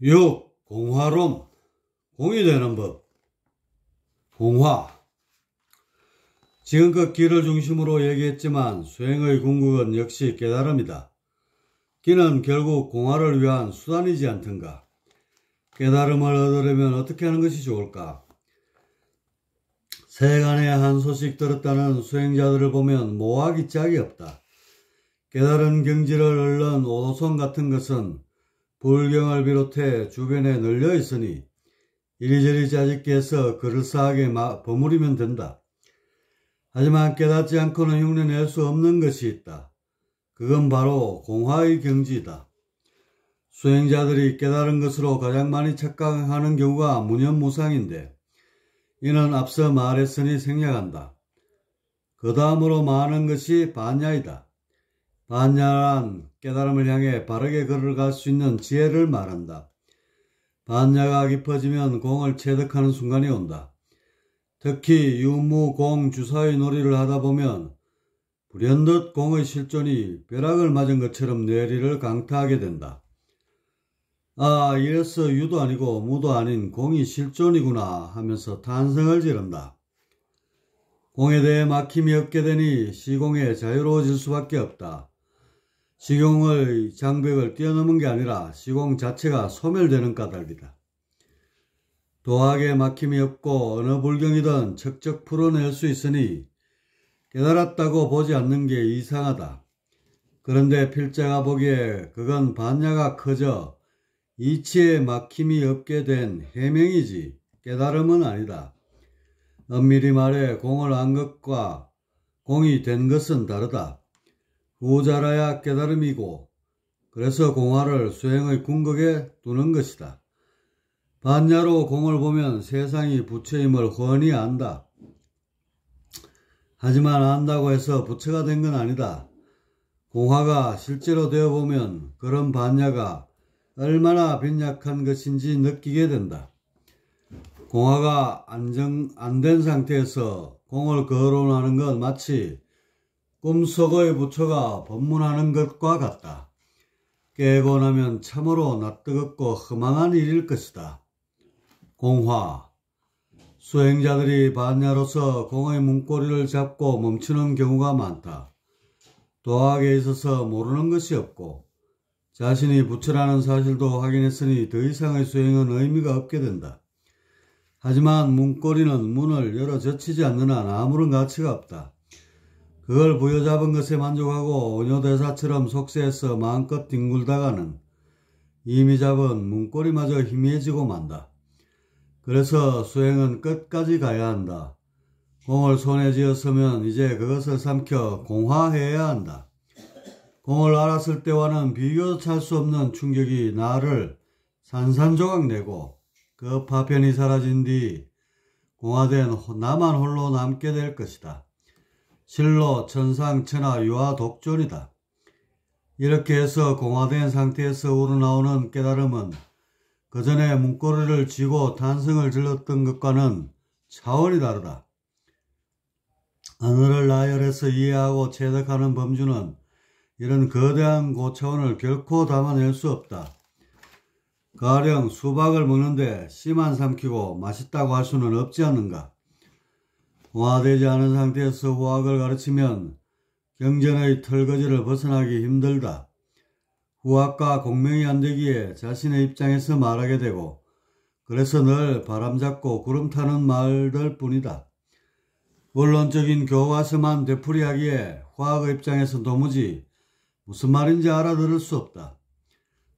6. 공화론. 공이 되는 법. 공화. 지금껏 기를 중심으로 얘기했지만 수행의 궁극은 역시 깨달음이다. 기는 결국 공화를 위한 수단이지 않던가. 깨달음을 얻으려면 어떻게 하는 것이 좋을까? 세간에 한 소식 들었다는 수행자들을 보면 모하기 짝이 없다. 깨달은 경지를 얻는 오도송 같은 것은 불경을 비롯해 주변에 널려 있으니 이리저리 짜집게 해서 그럴싸하게 버무리면 된다. 하지만 깨닫지 않고는 흉내낼 수 없는 것이 있다. 그건 바로 공화의 경지이다. 수행자들이 깨달은 것으로 가장 많이 착각하는 경우가 무념무상인데 이는 앞서 말했으니 생략한다. 그 다음으로 말하는 것이 반야이다. 반야란 깨달음을 향해 바르게 걸어갈 수 있는 지혜를 말한다. 반야가 깊어지면 공을 체득하는 순간이 온다. 특히 유무공 주사의 놀이를 하다 보면 불현듯 공의 실존이 벼락을 맞은 것처럼 뇌리를 강타하게 된다. 아, 이래서 유도 아니고 무도 아닌 공이 실존이구나 하면서 탄성을 지른다. 공에 대해 막힘이 없게 되니 시공에 자유로워질 수밖에 없다. 시공의 장벽을 뛰어넘은 게 아니라 시공 자체가 소멸되는 까닭이다. 도학에 막힘이 없고 어느 불경이든 척척 풀어낼 수 있으니 깨달았다고 보지 않는 게 이상하다. 그런데 필자가 보기에 그건 반야가 커져 이치에 막힘이 없게 된 해명이지 깨달음은 아니다. 엄밀히 말해 공을 안 것과 공이 된 것은 다르다. 후자라야 깨달음이고 그래서 공화를 수행의 궁극에 두는 것이다. 반야로 공을 보면 세상이 부처임을 훤히 안다. 하지만 안다고 해서 부처가 된 건 아니다. 공화가 실제로 되어보면 그런 반야가 얼마나 빈약한 것인지 느끼게 된다. 공화가 안 된 상태에서 공을 거론하는 건 마치 꿈속의 부처가 법문하는 것과 같다. 깨고 나면 참으로 낯뜨겁고 허망한 일일 것이다. 공화. 수행자들이 반야로서 공의 문고리를 잡고 멈추는 경우가 많다. 도학에 있어서 모르는 것이 없고 자신이 부처라는 사실도 확인했으니 더 이상의 수행은 의미가 없게 된다. 하지만 문고리는 문을 열어 젖히지 않는 한 아무런 가치가 없다. 그걸 부여잡은 것에 만족하고 원효대사처럼 속세에서 마음껏 뒹굴다가는 이미 잡은 문고리마저 희미해지고 만다. 그래서 수행은 끝까지 가야 한다. 공을 손에 쥐었으면 이제 그것을 삼켜 공화해야 한다. 공을 알았을 때와는 비교도 할 수 없는 충격이 나를 산산조각 내고 그 파편이 사라진 뒤 공화된 나만 홀로 남게 될 것이다. 실로 천상천하 유아독존이다. 이렇게 해서 공화된 상태에서 우러나오는 깨달음은 그 전에 문고리를 쥐고 탄성을 질렀던 것과는 차원이 다르다. 하늘을 나열해서 이해하고 체득하는 범주는 이런 거대한 고차원을 결코 담아낼 수 없다. 가령 수박을 먹는데 씨만 삼키고 맛있다고 할 수는 없지 않는가. 공화되지 않은 상태에서 후학을 가르치면 경전의 털거지를 벗어나기 힘들다. 후학과 공명이 안 되기에 자신의 입장에서 말하게 되고 그래서 늘 바람잡고 구름 타는 말들 뿐이다. 원론적인 교과서만 되풀이하기에 후학의 입장에서 도무지 무슨 말인지 알아들을 수 없다.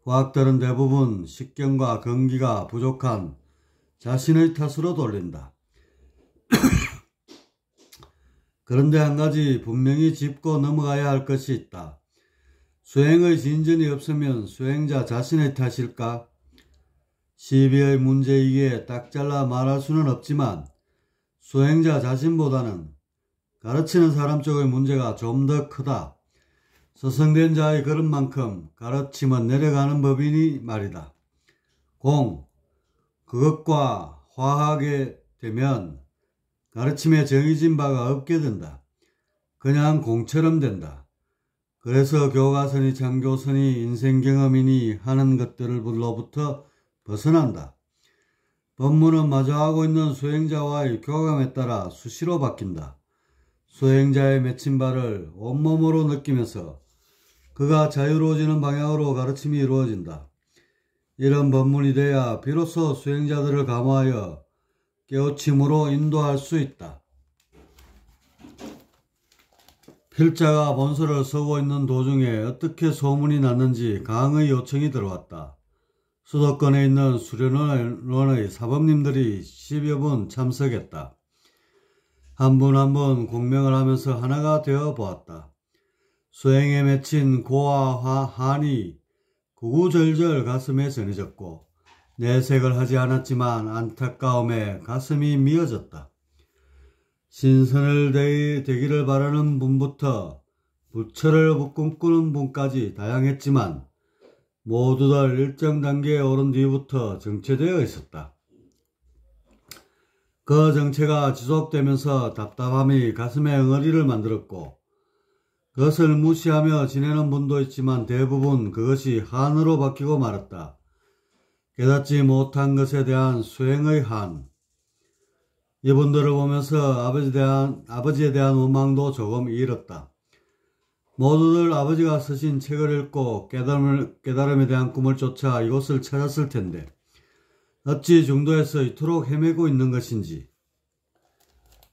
후학들은 대부분 식견과 건기가 부족한 자신의 탓으로 돌린다. 그런데 한 가지 분명히 짚고 넘어가야 할 것이 있다. 수행의 진전이 없으면 수행자 자신의 탓일까? 시비의 문제이기에 딱 잘라 말할 수는 없지만 수행자 자신보다는 가르치는 사람 쪽의 문제가 좀 더 크다. 서성된 자의 그릇만큼 가르침은 내려가는 법이니 말이다. 공. 그것과 화하게 되면 가르침에 정해진 바가 없게 된다. 그냥 공처럼 된다. 그래서 교과서니 참교서니 인생경험이니 하는 것들로부터 벗어난다. 법문은 마주하고 있는 수행자와의 교감에 따라 수시로 바뀐다. 수행자의 맺힌 바를 온몸으로 느끼면서 그가 자유로워지는 방향으로 가르침이 이루어진다. 이런 법문이 돼야 비로소 수행자들을 감화하여 깨우침으로 인도할 수 있다. 필자가 본서를 쓰고 있는 도중에 어떻게 소문이 났는지 강의 요청이 들어왔다. 수도권에 있는 수련원의 사범님들이 10여 분 참석했다. 한 분 한 분 공명을 하면서 하나가 되어 보았다. 수행에 맺힌 고와 한이 구구절절 가슴에 전해졌고 내색을 하지 않았지만 안타까움에 가슴이 미어졌다. 신선을 되기를 바라는 분부터 부처를 꿈꾸는 분까지 다양했지만 모두들 일정 단계에 오른 뒤부터 정체되어 있었다. 그 정체가 지속되면서 답답함이 가슴에 응어리를 만들었고 그것을 무시하며 지내는 분도 있지만 대부분 그것이 한으로 바뀌고 말았다. 깨닫지 못한 것에 대한 수행의 한. 이분들을 보면서 아버지에 대한 원망도 조금 잃었다. 모두들 아버지가 쓰신 책을 읽고 깨달음에 대한 꿈을 쫓아 이곳을 찾았을 텐데 어찌 중도에서 이토록 헤매고 있는 것인지.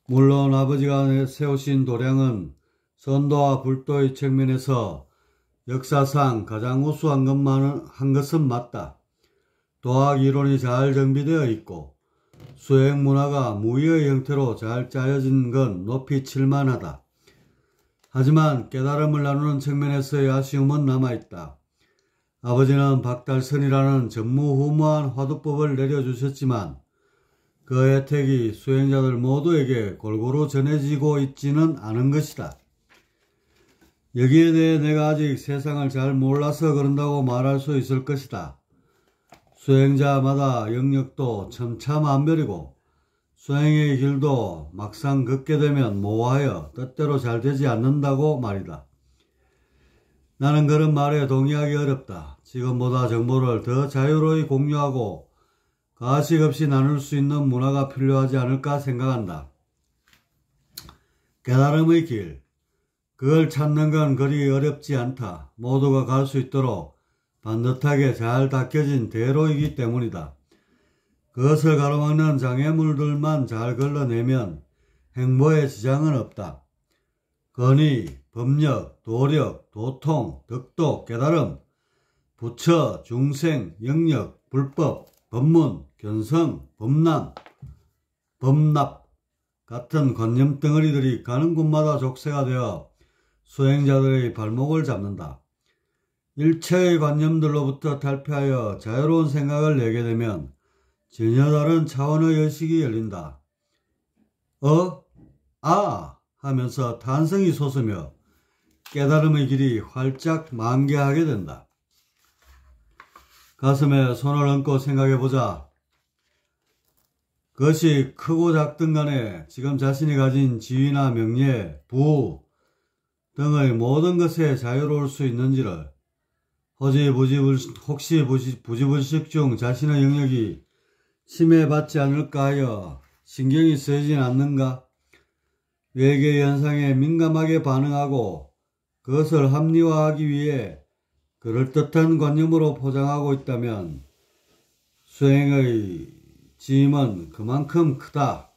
물론 아버지가 세우신 도량은 선도와 불도의 측면에서 역사상 가장 우수한 것은 맞다. 도학 이론이 잘 정비되어 있고 수행 문화가 무의의 형태로 잘 짜여진 건 높이 칠만하다. 하지만 깨달음을 나누는 측면에서의 아쉬움은 남아있다. 아버지는 박달선이라는 전무후무한 화두법을 내려주셨지만 그 혜택이 수행자들 모두에게 골고루 전해지고 있지는 않은 것이다. 여기에 대해 내가 아직 세상을 잘 몰라서 그런다고 말할 수 있을 것이다. 수행자마다 영역도 천차만별이고 수행의 길도 막상 걷게 되면 모호하여 뜻대로 잘 되지 않는다고 말이다. 나는 그런 말에 동의하기 어렵다. 지금보다 정보를 더 자유로이 공유하고 가식 없이 나눌 수 있는 문화가 필요하지 않을까 생각한다. 깨달음의 길. 그걸 찾는 건 그리 어렵지 않다. 모두가 갈 수 있도록 반듯하게 잘 닦여진 대로이기 때문이다. 그것을 가로막는 장애물들만 잘 걸러내면 행보에 지장은 없다. 건의, 법력, 도력, 도통, 덕도, 깨달음, 부처, 중생, 영역, 불법, 법문, 견성, 법납 같은 관념 덩어리들이 가는 곳마다 족쇄가 되어 수행자들의 발목을 잡는다. 일체의 관념들로부터 탈피하여 자유로운 생각을 내게 되면 전혀 다른 차원의 의식이 열린다. 하면서 탄성이 솟으며 깨달음의 길이 활짝 만개하게 된다. 가슴에 손을 얹고 생각해보자. 그것이 크고 작든 간에 지금 자신이 가진 지위나 명예, 부호 등의 모든 것에 자유로울 수 있는지를 혹시 부지불식 중 자신의 영역이 침해받지 않을까 하여 신경이 쓰이진 않는가? 외계 현상에 민감하게 반응하고 그것을 합리화하기 위해 그럴듯한 관념으로 포장하고 있다면 수행의 짐은 그만큼 크다.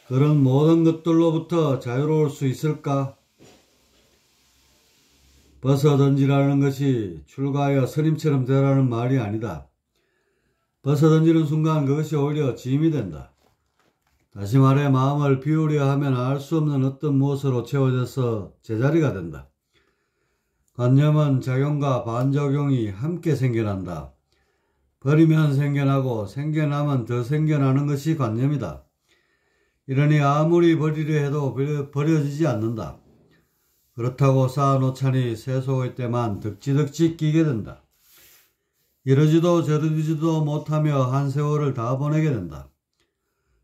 그런 모든 것들로부터 자유로울 수 있을까? 벗어던지라는 것이 출가하여 스님처럼 되라는 말이 아니다. 벗어던지는 순간 그것이 오히려 짐이 된다. 다시 말해 마음을 비우려 하면 알 수 없는 어떤 무엇으로 채워져서 제자리가 된다. 관념은 작용과 반작용이 함께 생겨난다. 버리면 생겨나고 생겨나면 더 생겨나는 것이 관념이다. 이러니 아무리 버리려 해도 버려지지 않는다. 그렇다고 쌓아놓자니 세속의 때만 덕지덕지 끼게 된다. 이러지도 저러지도 못하며 한 세월을 다 보내게 된다.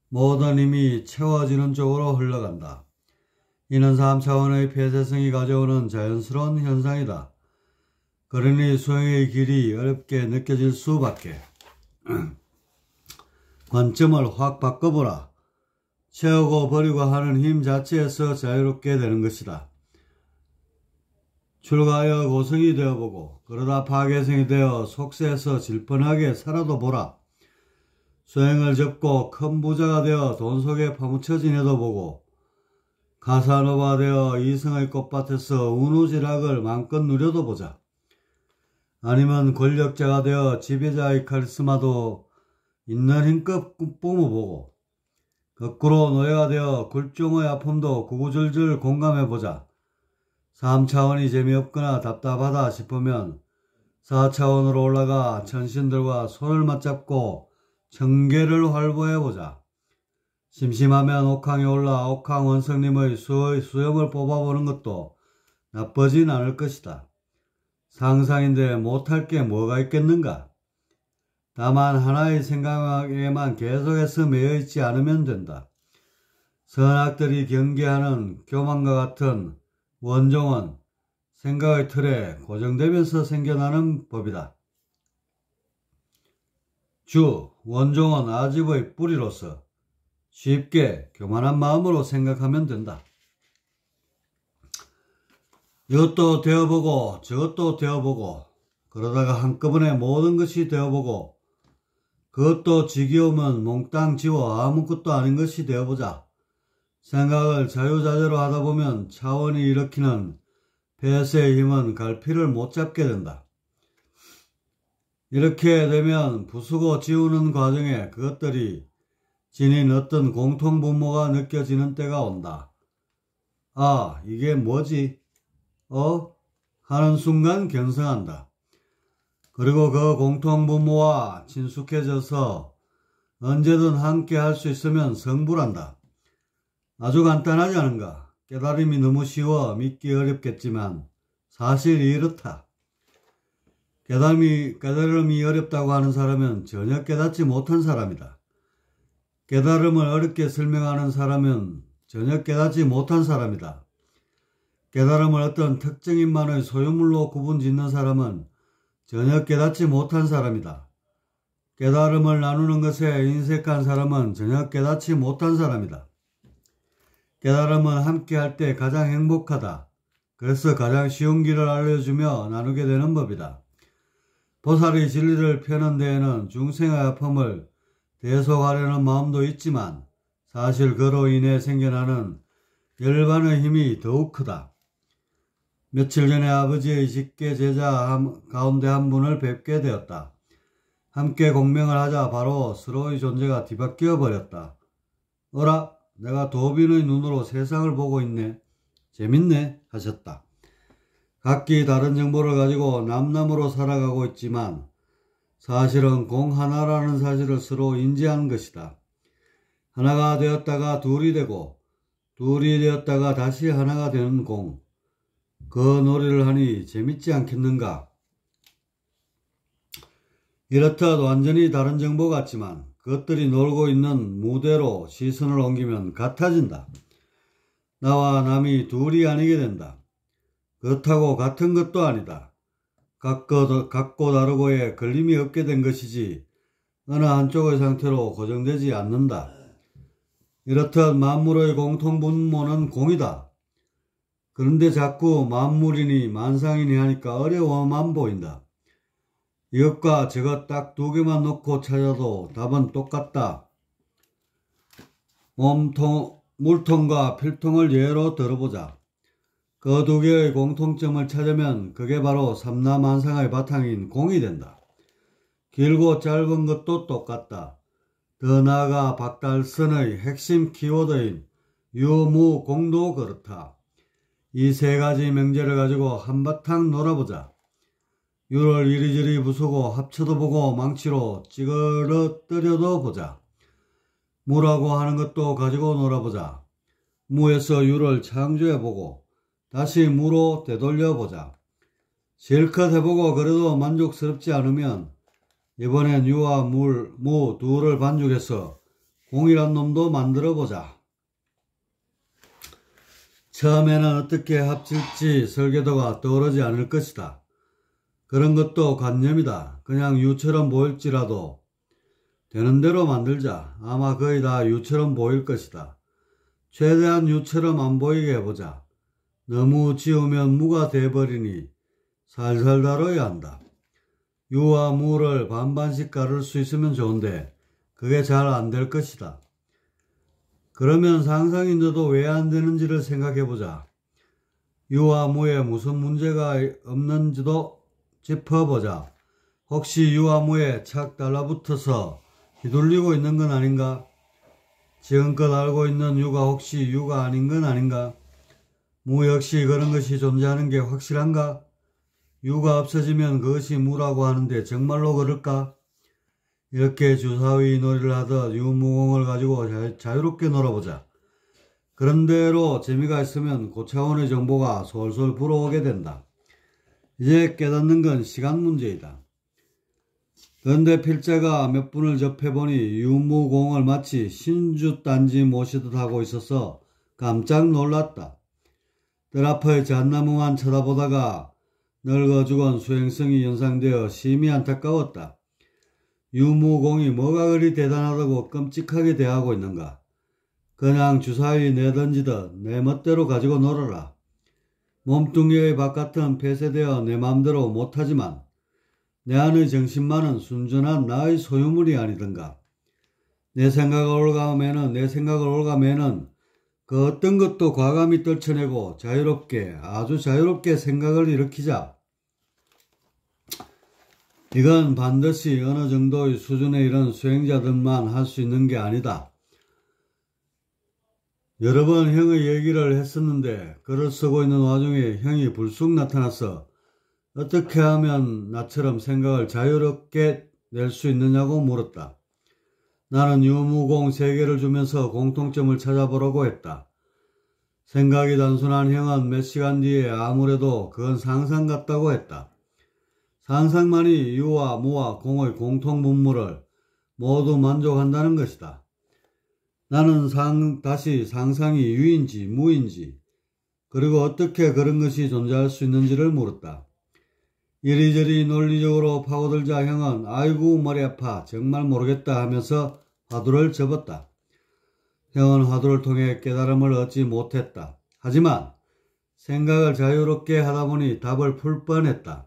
모든 힘이 채워지는 쪽으로 흘러간다. 이는 3차원의 폐쇄성이 가져오는 자연스러운 현상이다. 그러니 수행의 길이 어렵게 느껴질 수밖에. 관점을 확 바꿔보라. 채우고 버리고 하는 힘 자체에서 자유롭게 되는 것이다. 출가하여 고성이 되어보고 그러다 파괴성이 되어 속세에서 질펀하게 살아도 보라. 수행을 접고 큰 부자가 되어 돈 속에 파묻혀 지내도 보고 가사노바 되어 이승의 꽃밭에서 운우지락을 마음껏 누려도 보자. 아니면 권력자가 되어 지배자의 카리스마도 있는 힘껏 뿜어보고 거꾸로 노예가 되어 굴종의 아픔도 구구절절 공감해보자. 3차원이 재미없거나 답답하다 싶으면 4차원으로 올라가 천신들과 손을 맞잡고 청계를 활보해보자. 심심하면 옥황에 올라 옥황 원성님의 수염을 뽑아보는 것도 나쁘진 않을 것이다. 상상인데 못할 게 뭐가 있겠는가? 다만 하나의 생각에만 계속해서 매여있지 않으면 된다. 선악들이 경계하는 교만과 같은 원종은 생각의 틀에 고정되면서 생겨나는 법이다. 원종은 아집의 뿌리로서 쉽게 교만한 마음으로 생각하면 된다. 이것도 되어보고 저것도 되어보고 그러다가 한꺼번에 모든 것이 되어보고 그것도 지겨우면 몽땅 지워 아무것도 아닌 것이 되어보자. 생각을 자유자재로 하다보면 차원이 일으키는 폐쇄의 힘은 갈피를 못 잡게 된다. 이렇게 되면 부수고 지우는 과정에 그것들이 지닌 어떤 공통분모가 느껴지는 때가 온다. 아, 이게 뭐지? 하는 순간 견성한다. 그리고 그 공통분모와 친숙해져서 언제든 함께 할 수 있으면 성불한다. 아주 간단하지 않은가? 깨달음이 너무 쉬워 믿기 어렵겠지만 사실이 이렇다. 깨달음이 어렵다고 하는 사람은 전혀 깨닫지 못한 사람이다. 깨달음을 어렵게 설명하는 사람은 전혀 깨닫지 못한 사람이다. 깨달음을 어떤 특정인만의 소유물로 구분짓는 사람은 전혀 깨닫지 못한 사람이다. 깨달음을 나누는 것에 인색한 사람은 전혀 깨닫지 못한 사람이다. 깨달음은 함께할 때 가장 행복하다. 그래서 가장 쉬운 길을 알려주며 나누게 되는 법이다. 보살이 진리를 펴는 데에는 중생의 아픔을 대속하려는 마음도 있지만 사실 그로 인해 생겨나는 열반의 힘이 더욱 크다. 며칠 전에 아버지의 직계 제자 가운데 한 분을 뵙게 되었다. 함께 공명을 하자 바로 서로의 존재가 뒤바뀌어 버렸다. 어라? 내가 도빈의 눈으로 세상을 보고 있네. 재밌네 하셨다. 각기 다른 정보를 가지고 남남으로 살아가고 있지만 사실은 공 하나라는 사실을 서로 인지하는 것이다. 하나가 되었다가 둘이 되고 둘이 되었다가 다시 하나가 되는 공. 그 놀이를 하니 재밌지 않겠는가? 이렇듯 완전히 다른 정보 같지만 그것들이 놀고 있는 무대로 시선을 옮기면 같아진다. 나와 남이 둘이 아니게 된다. 그렇다고 같은 것도 아니다. 같고 다르고에 걸림이 없게 된 것이지 어느 한쪽의 상태로 고정되지 않는다. 이렇듯 만물의 공통분모는 공이다. 그런데 자꾸 만물이니 만상이니 하니까 어려워만 보인다. 이것과 저것 딱 두 개만 놓고 찾아도 답은 똑같다. 물통과 필통을 예로 들어보자. 그 두 개의 공통점을 찾으면 그게 바로 삼라만상의 바탕인 공이 된다. 길고 짧은 것도 똑같다. 더 나아가 박달선의 핵심 키워드인 유무공도 그렇다. 이 세 가지 명제를 가지고 한바탕 놀아보자. 유를 이리저리 부수고 합쳐도 보고 망치로 찌그러뜨려도 보자. 무라고 하는 것도 가지고 놀아보자. 무에서 유를 창조해보고 다시 무로 되돌려보자. 실컷 해보고 그래도 만족스럽지 않으면 이번엔 유와 무 둘을 반죽해서 공이란 놈도 만들어보자. 처음에는 어떻게 합칠지 설계도가 떠오르지 않을 것이다. 그런 것도 관념이다. 그냥 유처럼 보일지라도 되는 대로 만들자. 아마 거의 다 유처럼 보일 것이다. 최대한 유처럼 안 보이게 해보자. 너무 지우면 무가 돼버리니 살살 다뤄야 한다. 유와 무를 반반씩 가를 수 있으면 좋은데 그게 잘 안 될 것이다. 그러면 상상이 너도 왜 안 되는지를 생각해보자. 유와 무에 무슨 문제가 없는지도 짚어보자. 혹시 유와 무에 착 달라붙어서 휘둘리고 있는 건 아닌가? 지금껏 알고 있는 유가 혹시 유가 아닌 건 아닌가? 무 역시 그런 것이 존재하는 게 확실한가? 유가 없어지면 그것이 무라고 하는데 정말로 그럴까? 이렇게 주사위 놀이를 하듯 유무공을 가지고 자유롭게 놀아보자. 그런대로 재미가 있으면 고차원의 정보가 솔솔 불어오게 된다. 이제 깨닫는 건 시간 문제이다. 그런데 필자가 몇 분을 접해보니 유무공을 마치 신주단지 모시듯 하고 있어서 깜짝 놀랐다. 뜰 앞의 잣나무만 쳐다보다가 늙어 죽은 수행성이 연상되어 심히 안타까웠다. 유무공이 뭐가 그리 대단하다고 끔찍하게 대하고 있는가? 그냥 주사위 내던지듯 내 멋대로 가지고 놀아라. 몸뚱이의 바깥은 폐쇄되어 내 맘대로 못하지만 내 안의 정신만은 순전한 나의 소유물이 아니던가. 내 생각을 올가매는 그 어떤 것도 과감히 떨쳐내고 자유롭게 아주 자유롭게 생각을 일으키자. 이건 반드시 어느 정도의 수준에 이른 수행자들만 할 수 있는 게 아니다. 여러 번 형의 얘기를 했었는데 글을 쓰고 있는 와중에 형이 불쑥 나타나서 어떻게 하면 나처럼 생각을 자유롭게 낼 수 있느냐고 물었다. 나는 유무공 3개를 주면서 공통점을 찾아보려고 했다. 생각이 단순한 형은 몇 시간 뒤에 아무래도 그건 상상 같다고 했다. 상상만이 유와 무와 공의 공통분모를 모두 만족한다는 것이다. 나는 다시 상상이 유인지 무인지 그리고 어떻게 그런 것이 존재할 수 있는지를 물었다. 이리저리 논리적으로 파고들자 형은 아이고 머리 아파 정말 모르겠다 하면서 화두를 접었다. 형은 화두를 통해 깨달음을 얻지 못했다. 하지만 생각을 자유롭게 하다 보니 답을 풀 뻔했다.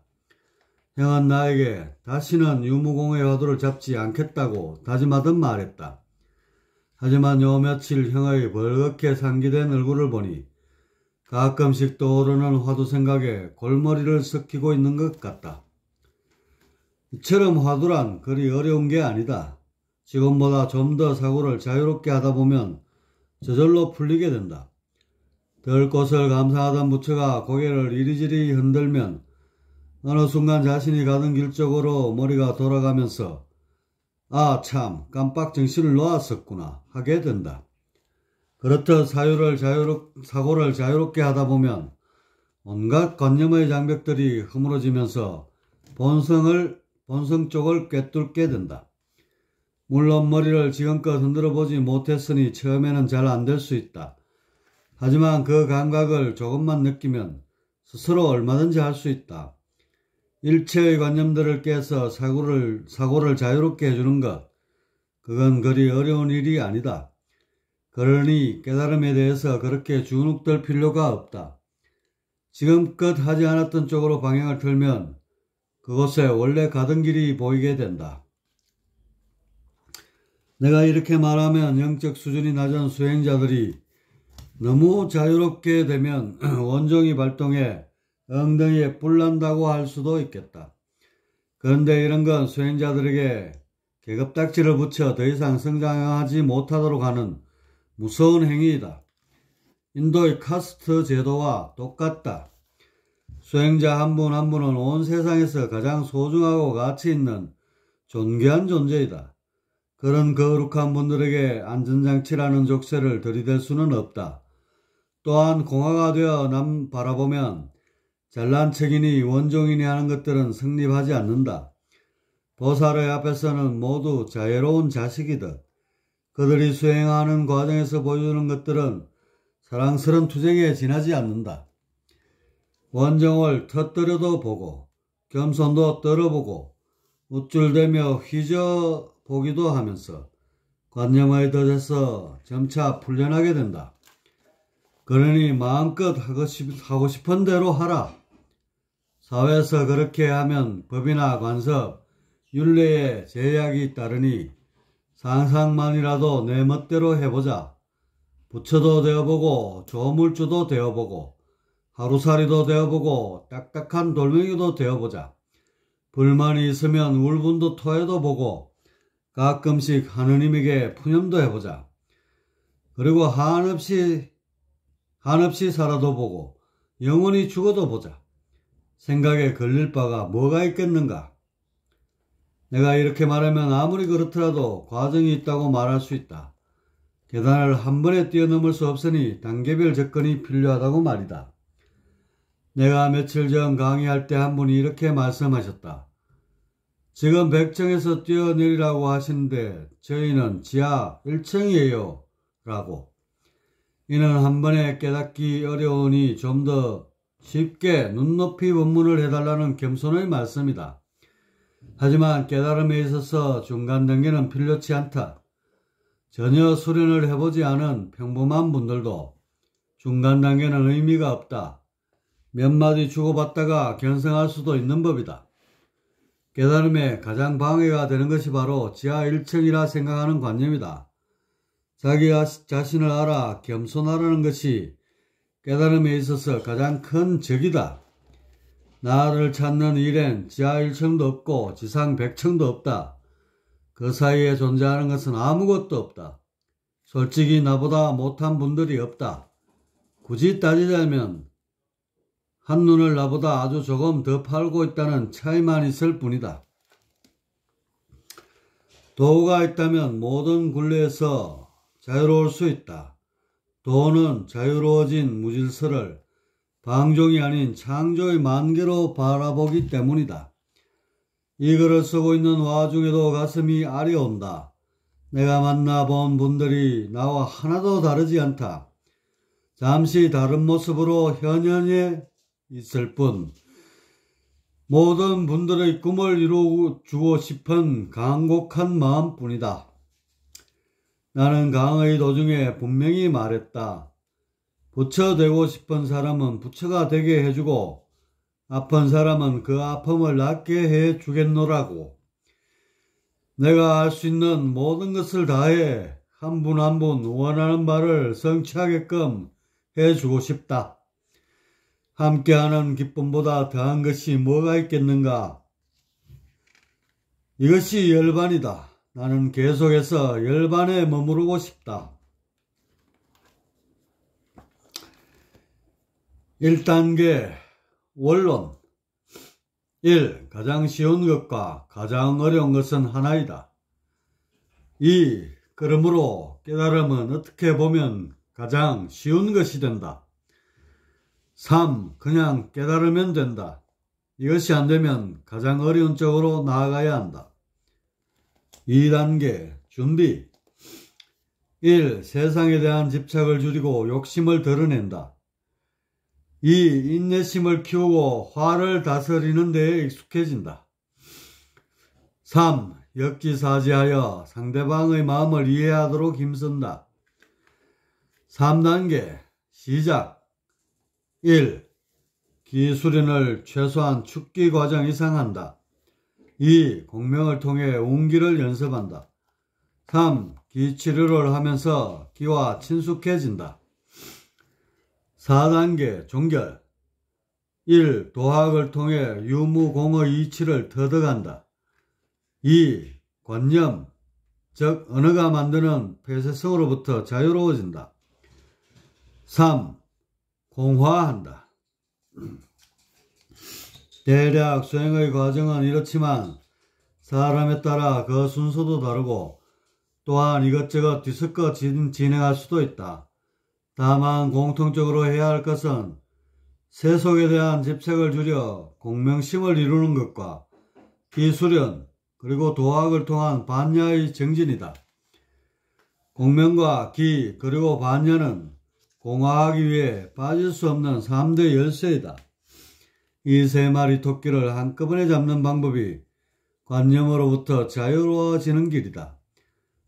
형은 나에게 다시는 유무공의 화두를 잡지 않겠다고 다짐하듯 말했다. 하지만 요 며칠 형의 벌겋게 상기된 얼굴을 보니 가끔씩 떠오르는 화두 생각에 골머리를 썩히고 있는 것 같다. 이처럼 화두란 그리 어려운 게 아니다. 지금보다 좀 더 사고를 자유롭게 하다 보면 저절로 풀리게 된다. 들꽃을 감상하던 부처가 고개를 이리저리 흔들면 어느 순간 자신이 가던 길 쪽으로 머리가 돌아가면서 아 참 깜빡 정신을 놓았었구나 하게 된다. 그렇듯 사고를 자유롭게 하다 보면 온갖 관념의 장벽들이 허물어지면서 본성 쪽을 꿰뚫게 된다. 물론 머리를 지금껏 흔들어 보지 못했으니 처음에는 잘 안 될 수 있다. 하지만 그 감각을 조금만 느끼면 스스로 얼마든지 할 수 있다. 일체의 관념들을 깨서 사고를 자유롭게 해주는 것, 그건 그리 어려운 일이 아니다. 그러니 깨달음에 대해서 그렇게 주눅들 필요가 없다. 지금껏 하지 않았던 쪽으로 방향을 틀면 그곳에 원래 가던 길이 보이게 된다. 내가 이렇게 말하면 영적 수준이 낮은 수행자들이 너무 자유롭게 되면 원종이 발동해 엉덩이에 뿔 난다고 할 수도 있겠다. 그런데 이런 건 수행자들에게 계급딱지를 붙여 더 이상 성장하지 못하도록 하는 무서운 행위이다. 인도의 카스트 제도와 똑같다. 수행자 한 분 한 분은 온 세상에서 가장 소중하고 가치 있는 존귀한 존재이다. 그런 거룩한 분들에게 안전장치라는 족쇄를 들이댈 수는 없다. 또한 공화가 되어 남 바라보면 잘난 척이니 원종이니 하는 것들은 성립하지 않는다. 보살의 앞에서는 모두 자애로운 자식이듯 그들이 수행하는 과정에서 보여주는 것들은 사랑스러운 투쟁에 지나지 않는다. 원정을 터뜨려도 보고 겸손도 떨어보고 우쭐대며 휘저 보기도 하면서 관념의 덫에서 점차 풀려나게 된다. 그러니 마음껏 하고 싶은 대로 하라. 사회에서 그렇게 하면 법이나 관습, 율례에 제약이 따르니 상상만이라도 내 멋대로 해보자. 부처도 되어보고 조물주도 되어보고 하루살이도 되어보고 딱딱한 돌멩이도 되어보자. 불만이 있으면 울분도 토해도 보고 가끔씩 하느님에게 푸념도 해보자. 그리고 한없이 살아도 보고 영원히 죽어도 보자. 생각에 걸릴 바가 뭐가 있겠는가? 내가 이렇게 말하면 아무리 그렇더라도 과정이 있다고 말할 수 있다. 계단을 한 번에 뛰어넘을 수 없으니 단계별 접근이 필요하다고 말이다. 내가 며칠 전 강의할 때 한 분이 이렇게 말씀하셨다. 지금 100층에서 뛰어내리라고 하시는데 저희는 지하 1층이에요. 라고. 이는 한 번에 깨닫기 어려우니 좀 더 쉽게 눈높이 법문을 해달라는 겸손의 말씀이다. 하지만 깨달음에 있어서 중간 단계는 필요치 않다. 전혀 수련을 해보지 않은 평범한 분들도 중간 단계는 의미가 없다. 몇 마디 주고받다가 견성할 수도 있는 법이다. 깨달음에 가장 방해가 되는 것이 바로 지하 1층이라 생각하는 관념이다. 자기 자신을 알아 겸손하라는 것이 깨달음에 있어서 가장 큰 적이다. 나를 찾는 일엔 지하 1층도 없고 지상 100층도 없다. 그 사이에 존재하는 것은 아무것도 없다. 솔직히 나보다 못한 분들이 없다. 굳이 따지자면 한눈을 나보다 아주 조금 더 팔고 있다는 차이만 있을 뿐이다. 도가 있다면 모든 굴레에서 자유로울 수 있다. 도는 자유로워진 무질서를 방종이 아닌 창조의 만개로 바라보기 때문이다. 이 글을 쓰고 있는 와중에도 가슴이 아려온다. 내가 만나본 분들이 나와 하나도 다르지 않다. 잠시 다른 모습으로 현현에 있을 뿐 모든 분들의 꿈을 이루어주고 싶은 간곡한 마음뿐이다. 나는 강의 도중에 분명히 말했다. 부처 되고 싶은 사람은 부처가 되게 해주고 아픈 사람은 그 아픔을 낫게 해주겠노라고. 내가 할 수 있는 모든 것을 다해 한 분 한 분 원하는 바를 성취하게끔 해주고 싶다. 함께하는 기쁨보다 더한 것이 뭐가 있겠는가? 이것이 열반이다. 나는 계속해서 열반에 머무르고 싶다. 1단계 원론 1. 가장 쉬운 것과 가장 어려운 것은 하나이다. 2. 그러므로 깨달음은 어떻게 보면 가장 쉬운 것이 된다. 3. 그냥 깨달으면 된다. 이것이 안 되면 가장 어려운 쪽으로 나아가야 한다. 2단계 준비 1. 세상에 대한 집착을 줄이고 욕심을 덜어낸다. 2. 인내심을 키우고 화를 다스리는 데에 익숙해진다. 3. 역지사지하여 상대방의 마음을 이해하도록 힘쓴다. 3단계 시작 1. 기수련을 최소한 축기 과정 이상 한다. 2. 공명을 통해 운기를 연습한다. 3. 기치료를 하면서 기와 친숙해진다. 4단계 종결 1. 도학을 통해 유무공의 이치를 터득한다. 2. 관념 즉 언어가 만드는 폐쇄성으로부터 자유로워진다. 3. 공화한다. 대략 수행의 과정은 이렇지만 사람에 따라 그 순서도 다르고 또한 이것저것 뒤섞어 진행할 수도 있다. 다만 공통적으로 해야 할 것은 세속에 대한 집착을 줄여 공명심을 이루는 것과 기수련 그리고 도학을 통한 반야의 정진이다. 공명과 기 그리고 반야는 공화하기 위해 빠질 수 없는 3대 열쇠이다. 이 세 마리 토끼를 한꺼번에 잡는 방법이 관념으로부터 자유로워지는 길이다.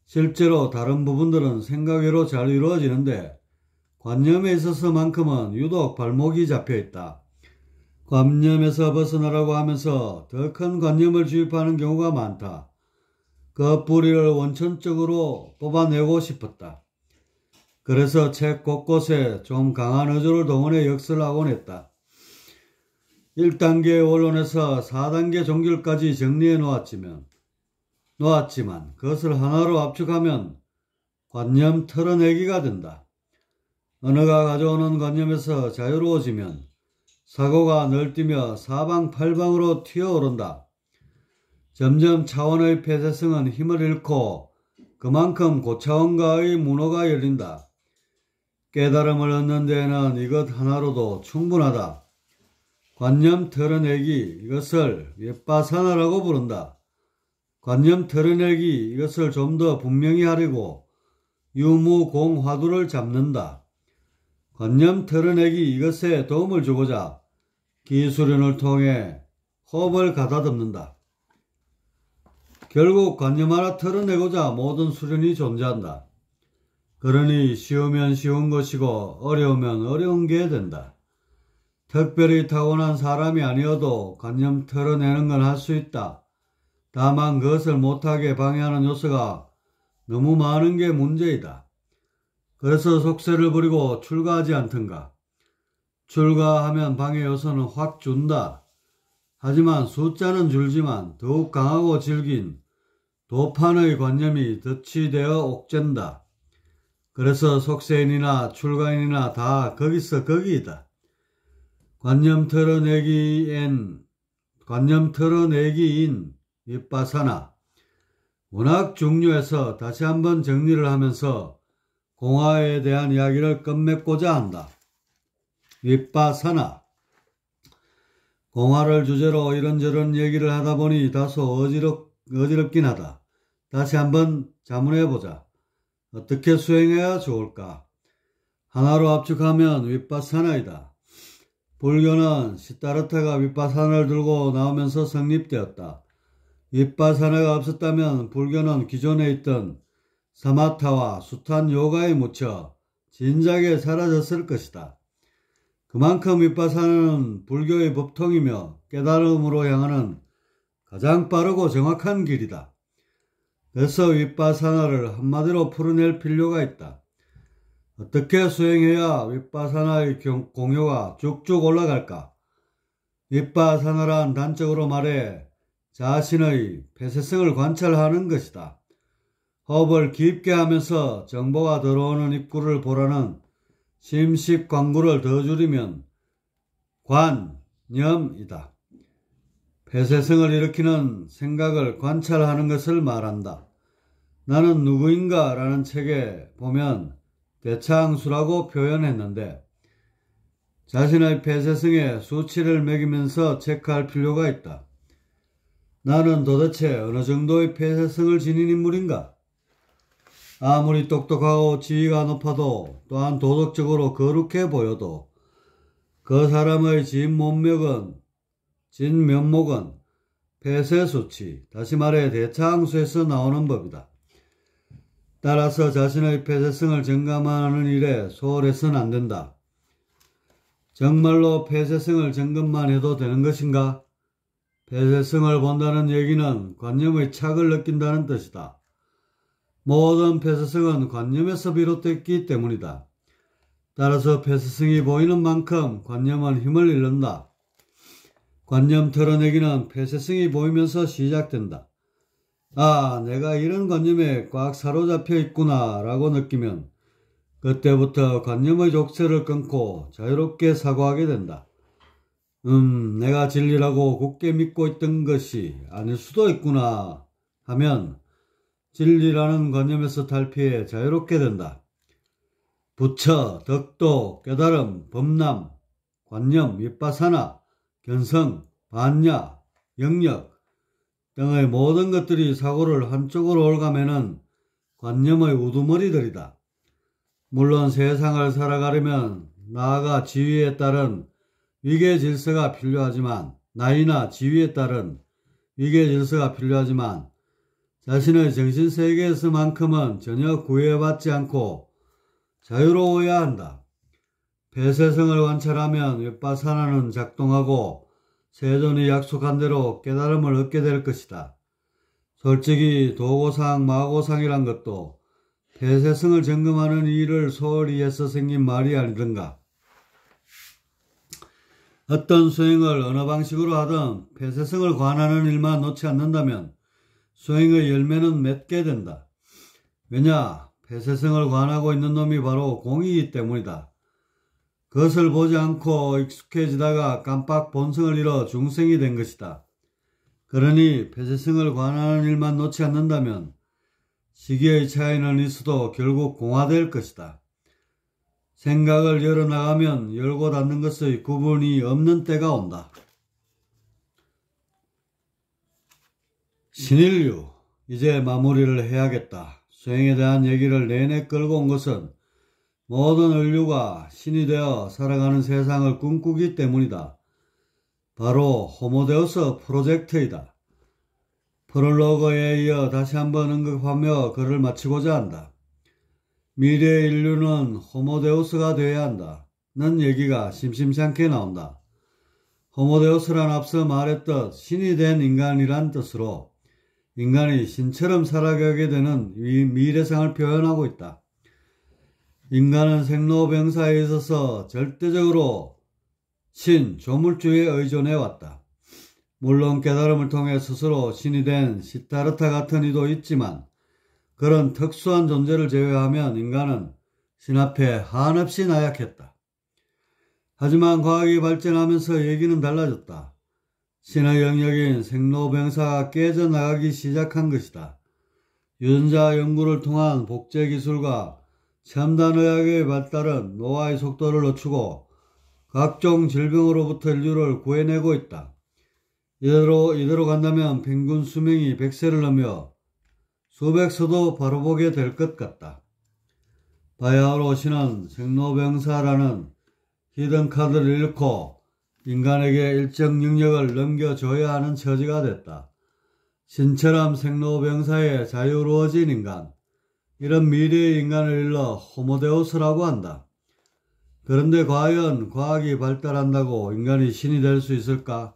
실제로 다른 부분들은 생각 외로 잘 이루어지는데 관념에 있어서만큼은 유독 발목이 잡혀있다. 관념에서 벗어나라고 하면서 더 큰 관념을 주입하는 경우가 많다. 그 뿌리를 원천적으로 뽑아내고 싶었다. 그래서 책 곳곳에 좀 강한 의조를 동원해 역설을 하곤 했다. 1단계 원론에서 4단계 종결까지 정리해 놓았지만 그것을 하나로 압축하면 관념 털어내기가 된다. 언어가 가져오는 관념에서 자유로워지면 사고가 널뛰며 사방팔방으로 튀어오른다. 점점 차원의 폐쇄성은 힘을 잃고 그만큼 고차원과의 문호가 열린다. 깨달음을 얻는 데에는 이것 하나로도 충분하다. 관념 털어내기, 이것을 윗바사나라고 부른다. 관념 털어내기, 이것을 좀 더 분명히 하려고 유무공화두를 잡는다. 관념 털어내기, 이것에 도움을 주고자 기수련을 통해 호흡을 가다듬는다. 결국 관념 하나 털어내고자 모든 수련이 존재한다. 그러니 쉬우면 쉬운 것이고 어려우면 어려운 게 된다. 특별히 타고난 사람이 아니어도 관념 털어내는 건 할 수 있다. 다만 그것을 못하게 방해하는 요소가 너무 많은 게 문제이다. 그래서 속세를 부리고 출가하지 않던가. 출가하면 방해 요소는 확 준다. 하지만 숫자는 줄지만 더욱 강하고 질긴 도판의 관념이 덧치되어 옥죄다. 그래서 속세인이나 출가인이나 다 거기서 거기이다. 관념 털어내기인 윗바사나. 워낙 중요해서 다시 한번 정리를 하면서 공화에 대한 이야기를 끝맺고자 한다. 윗바사나. 공화를 주제로 이런저런 얘기를 하다 보니 다소 어지럽긴 하다. 다시 한번 자문해보자. 어떻게 수행해야 좋을까? 하나로 압축하면 윗바사나이다. 불교는 시타르타가 윗바사나를 들고 나오면서 성립되었다. 윗바사나가 없었다면 불교는 기존에 있던 사마타와 수탄 요가에 묻혀 진작에 사라졌을 것이다. 그만큼 윗바사나는 불교의 법통이며 깨달음으로 향하는 가장 빠르고 정확한 길이다. 그래서 윗바사나를 한마디로 풀어낼 필요가 있다. 어떻게 수행해야 윗바사나의 공효가 쭉쭉 올라갈까? 윗바사나란 단적으로 말해 자신의 폐쇄성을 관찰하는 것이다. 호흡을 깊게 하면서 정보가 들어오는 입구를 보라는 심식광구를 더 줄이면 관념이다. 폐쇄성을 일으키는 생각을 관찰하는 것을 말한다. 나는 누구인가 라는 책에 보면 대차항수라고 표현했는데 자신의 폐쇄성에 수치를 매기면서 체크할 필요가 있다. 나는 도대체 어느 정도의 폐쇄성을 지닌 인물인가? 아무리 똑똑하고 지위가 높아도 또한 도덕적으로 거룩해 보여도 그 사람의 진면목은 폐쇄수치, 다시 말해 대차항수에서 나오는 법이다. 따라서 자신의 폐쇄성을 점검하는 일에 소홀해서는 안 된다. 정말로 폐쇄성을 점검만 해도 되는 것인가? 폐쇄성을 본다는 얘기는 관념의 착을 느낀다는 뜻이다. 모든 폐쇄성은 관념에서 비롯됐기 때문이다. 따라서 폐쇄성이 보이는 만큼 관념은 힘을 잃는다. 관념 털어내기는 폐쇄성이 보이면서 시작된다. 아, 내가 이런 관념에 꽉 사로잡혀 있구나 라고 느끼면 그때부터 관념의 족쇄를 끊고 자유롭게 사고하게 된다. 내가 진리라고 굳게 믿고 있던 것이 아닐 수도 있구나 하면 진리라는 관념에서 탈피해 자유롭게 된다. 부처, 덕도, 깨달음, 범람, 관념, 윗바사나, 견성, 반야, 영역 등의 모든 것들이 사고를 한쪽으로 올가매는 관념의 우두머리들이다. 물론 세상을 살아가려면 나아가 지위에 따른 위계 질서가 필요하지만 나이나 지위에 따른 위계 질서가 필요하지만 자신의 정신세계에서만큼은 전혀 구애받지 않고 자유로워야 한다. 폐쇄성을 관찰하면 윗바사나는 작동하고 세존이 약속한 대로 깨달음을 얻게 될 것이다. 솔직히 도고상, 마고상이란 것도 폐쇄성을 점검하는 일을 소홀히 해서 생긴 말이 아니던가. 어떤 수행을 어느 방식으로 하든 폐쇄성을 관하는 일만 놓지 않는다면 수행의 열매는 맺게 된다. 왜냐? 폐쇄성을 관하고 있는 놈이 바로 공이기 때문이다. 그것을 보지 않고 익숙해지다가 깜빡 본성을 잃어 중생이 된 것이다. 그러니 폐쇄성을 관하는 일만 놓지 않는다면 시기의 차이는 있어도 결국 공화될 것이다. 생각을 열어나가면 열고 닫는 것의 구분이 없는 때가 온다. 신인류, 이제 마무리를 해야겠다. 수행에 대한 얘기를 내내 끌고 온 것은 모든 인류가 신이 되어 살아가는 세상을 꿈꾸기 때문이다. 바로 호모데우스 프로젝트이다. 프롤로그에 이어 다시 한번 언급하며 글을 마치고자 한다. 미래의 인류는 호모데우스가 되어야 한다. 는 얘기가 심심찮게 나온다. 호모데우스란 앞서 말했듯 신이 된 인간이란 뜻으로 인간이 신처럼 살아가게 되는 미래상을 표현하고 있다. 인간은 생로병사에 있어서 절대적으로 신, 조물주에 의존해왔다. 물론 깨달음을 통해 스스로 신이 된 시타르타 같은 이도 있지만 그런 특수한 존재를 제외하면 인간은 신 앞에 한없이 나약했다. 하지만 과학이 발전하면서 얘기는 달라졌다. 신의 영역인 생로병사가 깨져나가기 시작한 것이다. 유전자 연구를 통한 복제기술과 첨단의학의 발달은 노화의 속도를 늦추고 각종 질병으로부터 인류를 구해내고 있다. 이대로 간다면 평균 수명이 100세를 넘어 수백서도 바로 보게 될 것 같다. 바야흐로 신은 생로병사라는 히든카드를 잃고 인간에게 일정 영역을 넘겨줘야 하는 처지가 됐다. 신처럼 생로병사에 자유로워진 인간, 이런 미래의 인간을 일러 호모데우스라고 한다. 그런데 과연 과학이 발달한다고 인간이 신이 될 수 있을까?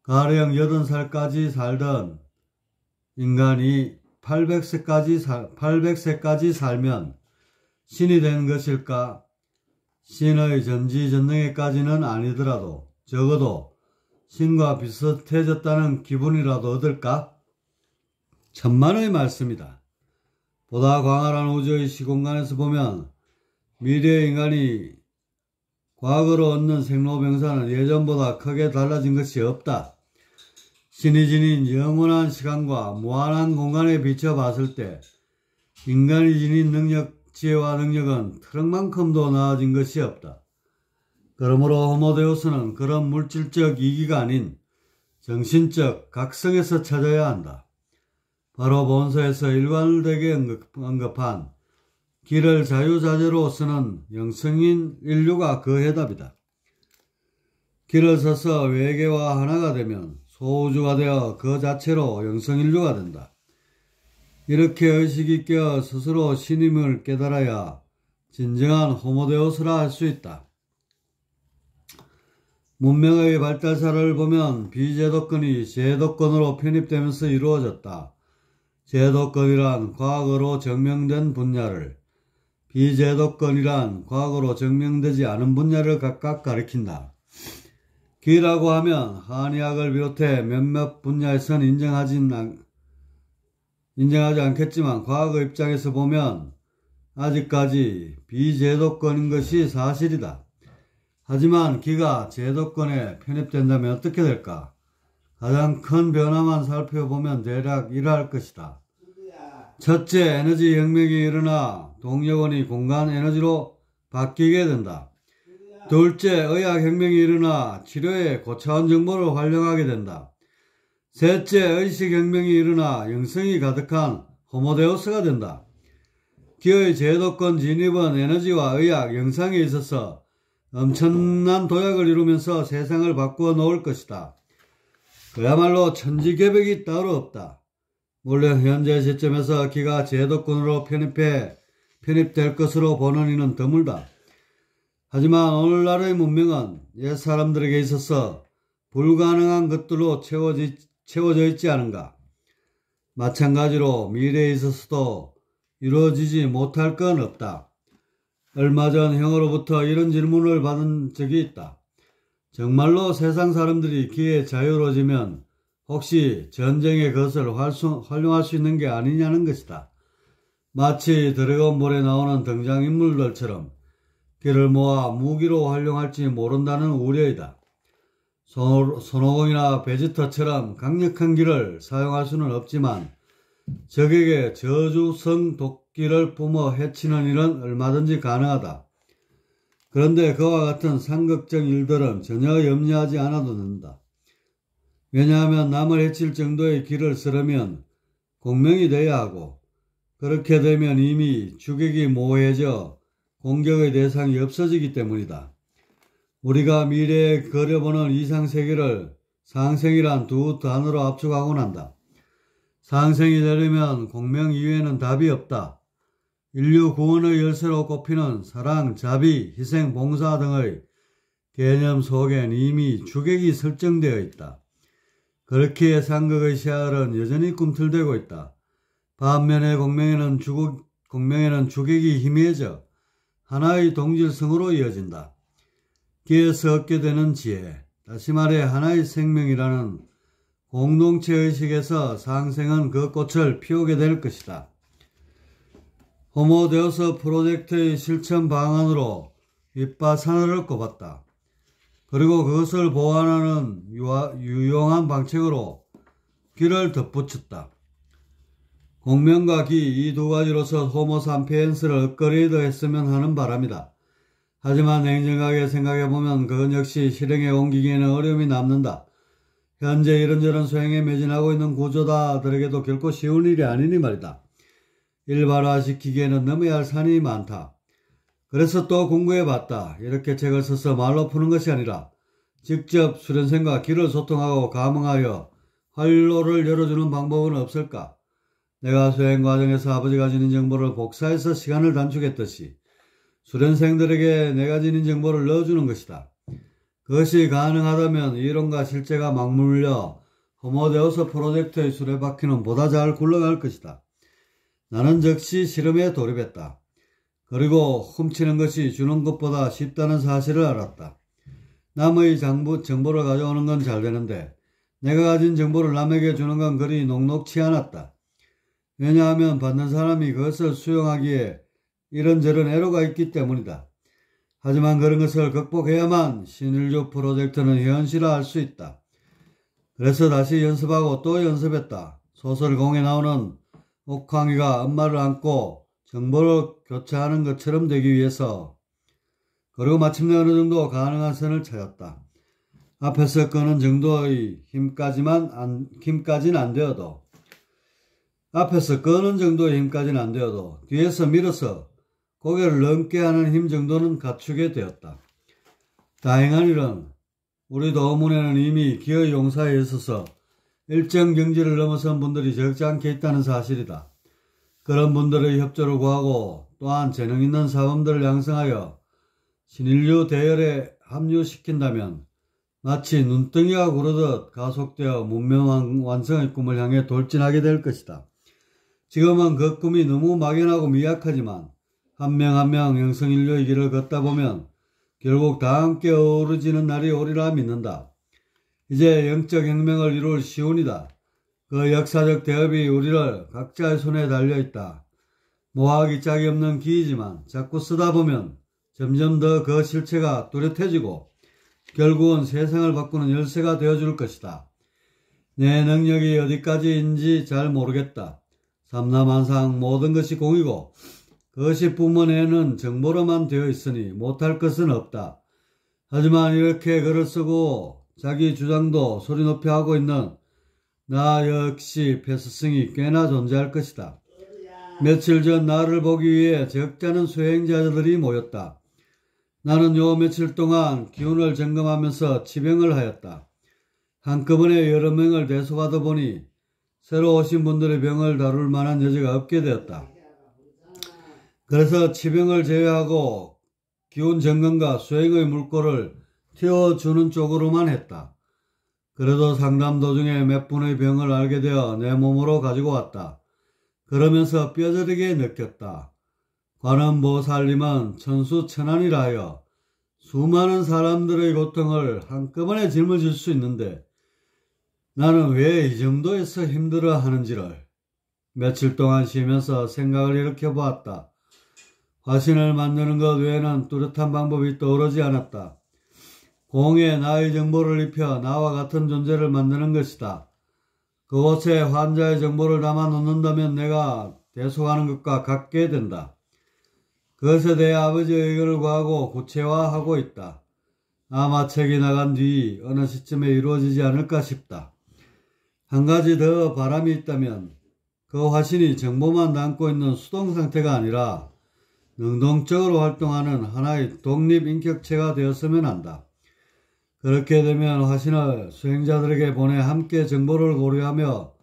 가령 80살까지 살던 인간이 800세까지 살면 신이 된 것일까? 신의 전지전능에까지는 아니더라도 적어도 신과 비슷해졌다는 기분이라도 얻을까? 천만의 말씀이다. 보다 광활한 우주의 시공간에서 보면 미래의 인간이 과거로 얻는 생로병사는 예전보다 크게 달라진 것이 없다. 신이 지닌 영원한 시간과 무한한 공간에 비춰봤을 때 인간이 지닌 지혜와 능력은 트럭만큼도 나아진 것이 없다. 그러므로 호모데우스는 그런 물질적 이기가 아닌 정신적 각성에서 찾아야 한다. 바로 본서에서 일관되게 언급한 길을 자유자재로 쓰는 영성인 인류가 그 해답이다. 길을 서서 외계와 하나가 되면 소우주가 되어 그 자체로 영성인류가 된다. 이렇게 의식이 깨어 스스로 신임을 깨달아야 진정한 호모데우스라 할 수 있다. 문명의 발달사를 보면 비제도권이 제도권으로 편입되면서 이루어졌다. 제도권이란 과거로 증명된 분야를, 비제도권이란 과거로 증명되지 않은 분야를 각각 가리킨다. 기라고 하면 한의학을 비롯해 몇몇 분야에선 인정하지 않겠지만 과학의 입장에서 보면 아직까지 비제도권인 것이 사실이다. 하지만 기가 제도권에 편입된다면 어떻게 될까? 가장 큰 변화만 살펴보면 대략 이러할 것이다. 첫째, 에너지 혁명이 일어나 동력원이 공간 에너지로 바뀌게 된다. 둘째, 의학 혁명이 일어나 치료에 고차원 정보를 활용하게 된다. 셋째, 의식 혁명이 일어나 영성이 가득한 호모데우스가 된다. 기의 제도권 진입은 에너지와 의학, 영상에 있어서 엄청난 도약을 이루면서 세상을 바꾸어 놓을 것이다. 그야말로 천지개벽이 따로 없다. 물론 현재 시점에서 기가 제도권으로 편입될 것으로 보는 이는 드물다. 하지만 오늘날의 문명은 옛 사람들에게 있어서 불가능한 것들로 채워져 있지 않은가. 마찬가지로 미래에 있어서도 이루어지지 못할 건 없다. 얼마 전 형으로부터 이런 질문을 받은 적이 있다. 정말로 세상 사람들이 기에 자유로워지면 혹시 전쟁의 것을 활용할 수 있는 게 아니냐는 것이다. 마치 드래곤볼에 나오는 등장인물들처럼 기를 모아 무기로 활용할지 모른다는 우려이다. 손오공이나 베지터처럼 강력한 기를 사용할 수는 없지만 적에게 저주성 도끼를 뿜어 해치는 일은 얼마든지 가능하다. 그런데 그와 같은 상극적 일들은 전혀 염려하지 않아도 된다. 왜냐하면 남을 해칠 정도의 기를 쓰려면 공명이 돼야 하고, 그렇게 되면 이미 주객이 모호해져 공격의 대상이 없어지기 때문이다. 우리가 미래에 그려보는 이상세계를 상생이란 두 단어로 압축하곤 한다. 상생이 되려면 공명 이외에는 답이 없다. 인류 구원의 열쇠로 꼽히는 사랑, 자비, 희생, 봉사 등의 개념 속엔 이미 주객이 설정되어 있다. 그렇기에 상극의 시야는 여전히 꿈틀대고 있다. 반면에 공명에는 주객이 희미해져 하나의 동질성으로 이어진다. 기에서 얻게 되는 지혜, 다시 말해 하나의 생명이라는 공동체의식에서 상생은 그 꽃을 피우게 될 것이다. 호모데우스 프로젝트의 실천 방안으로 윗바사늘을 꼽았다. 그리고 그것을 보완하는 유용한 방책으로 기를 덧붙였다. 공명과 기 이 두 가지로서 호모 삼피엔스를 업그레이드 했으면 하는 바람이다. 하지만 냉정하게 생각해보면 그건 역시 실행에 옮기기에는 어려움이 남는다. 현재 이런저런 소행에 매진하고 있는 구조다들에게도 결코 쉬운 일이 아니니 말이다. 일반화시키기에는 넘어야 할 산이 많다. 그래서 또 공부해봤다. 이렇게 책을 써서 말로 푸는 것이 아니라 직접 수련생과 기를 소통하고 감흥하여 활로를 열어주는 방법은 없을까? 내가 수행 과정에서 아버지가 지닌 정보를 복사해서 시간을 단축했듯이 수련생들에게 내가 지닌 정보를 넣어주는 것이다. 그것이 가능하다면 이론과 실제가 맞물려 호모데우스 프로젝트의 수레바퀴는 보다 잘 굴러갈 것이다. 나는 즉시 실험에 돌입했다. 그리고 훔치는 것이 주는 것보다 쉽다는 사실을 알았다. 남의 정보를 가져오는 건 잘 되는데 내가 가진 정보를 남에게 주는 건 그리 녹록치 않았다. 왜냐하면 받는 사람이 그것을 수용하기에 이런저런 애로가 있기 때문이다. 하지만 그런 것을 극복해야만 신인류 프로젝트는 현실화할 수 있다. 그래서 다시 연습하고 또 연습했다. 소설공에 나오는 옥황이가 엄마를 안고 정보를 교차하는 것처럼 되기 위해서. 그리고 마침내 어느 정도 가능한 선을 찾았다. 앞에서 끄는 정도의 힘까지는 안 되어도 뒤에서 밀어서 고개를 넘게 하는 힘 정도는 갖추게 되었다. 다행한 일은 우리 도문에는 이미 기의 용사에 있어서 일정 경지를 넘어선 분들이 적지 않게 있다는 사실이다. 그런 분들의 협조를 구하고 또한 재능 있는 사범들을 양성하여 신인류 대열에 합류시킨다면 마치 눈덩이가 구르듯 가속되어 문명 완성의 꿈을 향해 돌진하게 될 것이다. 지금은 그 꿈이 너무 막연하고 미약하지만 한 명 한 명 영성인류의 길을 걷다 보면 결국 다 함께 어우러지는 날이 오리라 믿는다. 이제 영적 혁명을 이룰 시운이다. 그 역사적 대업이 우리를 각자의 손에 달려있다. 모아기 짝이 없는 기이지만 자꾸 쓰다 보면 점점 더 그 실체가 뚜렷해지고 결국은 세상을 바꾸는 열쇠가 되어줄 것이다. 내 능력이 어디까지인지 잘 모르겠다. 삼라만상 모든 것이 공이고 그것이 뿜어내는 정보로만 되어 있으니 못할 것은 없다. 하지만 이렇게 글을 쓰고 자기 주장도 소리 높이 하고 있는 나 역시 패스성이 꽤나 존재할 것이다. 며칠 전 나를 보기 위해 적잖은 수행자들이 모였다. 나는 요 며칠 동안 기운을 점검하면서 치병을 하였다. 한꺼번에 여러 명을 대속하다 보니 새로 오신 분들의 병을 다룰 만한 여지가 없게 되었다. 그래서 치병을 제외하고 기운 점검과 수행의 물꼬를 틔워주는 쪽으로만 했다. 그래도 상담 도중에 몇 분의 병을 알게 되어 내 몸으로 가지고 왔다. 그러면서 뼈저리게 느꼈다. 관음보살님은 천수천안이라 하여 수많은 사람들의 고통을 한꺼번에 짊어질 수 있는데 나는 왜 이 정도에서 힘들어 하는지를 며칠 동안 쉬면서 생각을 일으켜보았다. 화신을 만드는 것 외에는 뚜렷한 방법이 떠오르지 않았다. 공에 나의 정보를 입혀 나와 같은 존재를 만드는 것이다. 그곳에 환자의 정보를 담아 놓는다면 내가 대속하는 것과 같게 된다. 그것에 대해 아버지의 의견을 구하고 구체화하고 있다. 아마 책이 나간 뒤 어느 시점에 이루어지지 않을까 싶다. 한 가지 더 바람이 있다면 그 화신이 정보만 담고 있는 수동 상태가 아니라 능동적으로 활동하는 하나의 독립인격체가 되었으면 한다. 그렇게 되면 화신을 수행자들에게 보내 함께 정보를 교류하며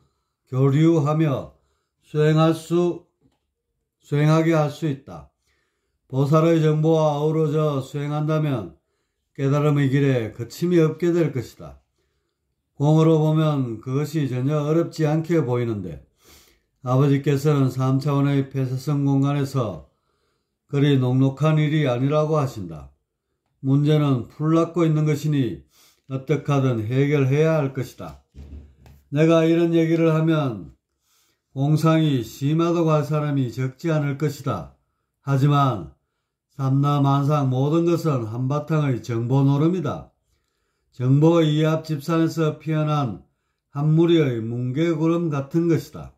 수행하게 할 수 있다. 보살의 정보와 어우러져 수행한다면 깨달음의 길에 거침이 없게 될 것이다. 공으로 보면 그것이 전혀 어렵지 않게 보이는데 아버지께서는 3차원의 폐쇄성 공간에서 그리 녹록한 일이 아니라고 하신다. 문제는 풀났고 있는 것이니 어떻게 하든 해결해야 할 것이다. 내가 이런 얘기를 하면 공상이 심하다고 할 사람이 적지 않을 것이다. 하지만 삼라만상 모든 것은 한바탕의 정보 노름이다. 정보 이합 집산에서 피어난 한 무리의 뭉게구름 같은 것이다.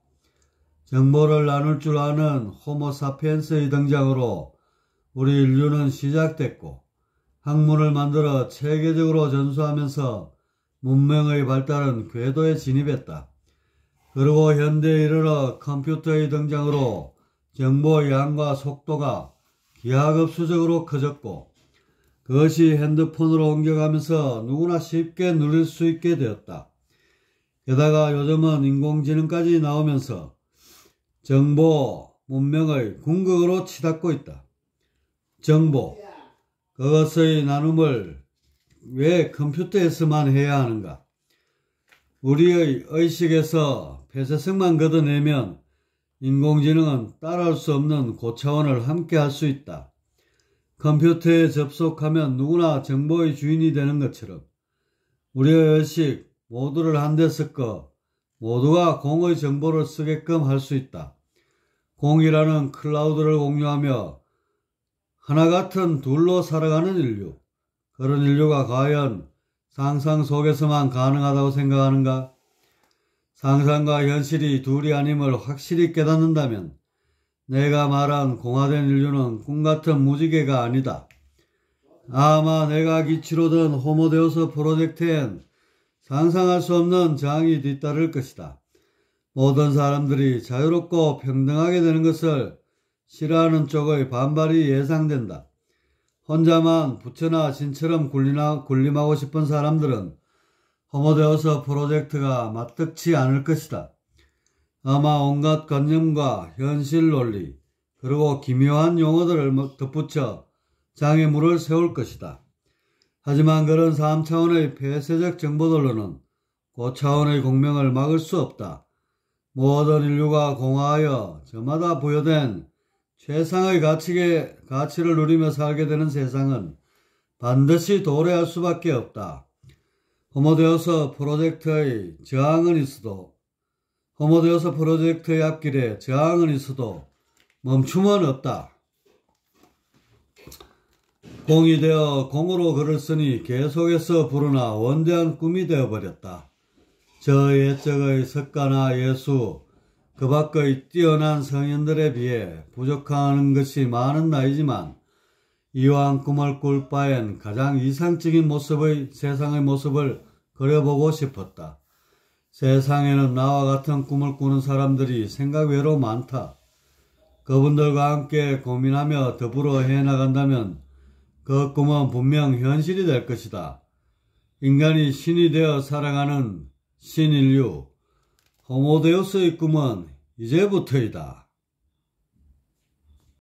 정보를 나눌 줄 아는 호모사피엔스의 등장으로 우리 인류는 시작됐고 학문을 만들어 체계적으로 전수하면서 문명의 발달은 궤도에 진입했다. 그리고 현대에 이르러 컴퓨터의 등장으로 정보 양과 속도가 기하급수적으로 커졌고 그것이 핸드폰으로 옮겨가면서 누구나 쉽게 누릴 수 있게 되었다. 게다가 요즘은 인공지능까지 나오면서 정보, 문명의 궁극으로 치닫고 있다. 정보, 그것의 나눔을 왜 컴퓨터에서만 해야 하는가? 우리의 의식에서 폐쇄성만 걷어내면 인공지능은 따라올 수 없는 고차원을 함께 할 수 있다. 컴퓨터에 접속하면 누구나 정보의 주인이 되는 것처럼 우리의 의식 모두를 한데 섞어 모두가 공의 정보를 쓰게끔 할 수 있다. 공이라는 클라우드를 공유하며 하나 같은 둘로 살아가는 인류. 그런 인류가 과연 상상 속에서만 가능하다고 생각하는가? 상상과 현실이 둘이 아님을 확실히 깨닫는다면 내가 말한 공화된 인류는 꿈같은 무지개가 아니다. 아마 내가 기치로 든 호모데우스 프로젝트엔 상상할 수 없는 장이 뒤따를 것이다. 모든 사람들이 자유롭고 평등하게 되는 것을 싫어하는 쪽의 반발이 예상된다. 혼자만 부처나 신처럼 군림하고 싶은 사람들은 호모데우스 프로젝트가 맞득치 않을 것이다. 아마 온갖 관념과 현실 논리 그리고 기묘한 용어들을 덧붙여 장애물을 세울 것이다. 하지만 그런 3차원의 폐쇄적 정보들로는 고차원의 공명을 막을 수 없다. 모든 인류가 공화하여 저마다 부여된 최상의 가치를 누리며 살게 되는 세상은 반드시 도래할 수밖에 없다. 호모데우스 프로젝트의 앞길에 저항은 있어도 멈춤은 없다. 공이 되어 공으로 글을 쓰니 계속해서 부르나 원대한 꿈이 되어버렸다. 저 옛적의 석가나 예수, 그 밖의 뛰어난 성인들에 비해 부족한 것이 많은 나이지만 이왕 꿈을 꿀 바엔 가장 이상적인 세상의 모습을 그려보고 싶었다. 세상에는 나와 같은 꿈을 꾸는 사람들이 생각 외로 많다. 그분들과 함께 고민하며 더불어 해나간다면 그 꿈은 분명 현실이 될 것이다. 인간이 신이 되어 살아가는 신인류 호모데우스의 꿈은 이제부터이다.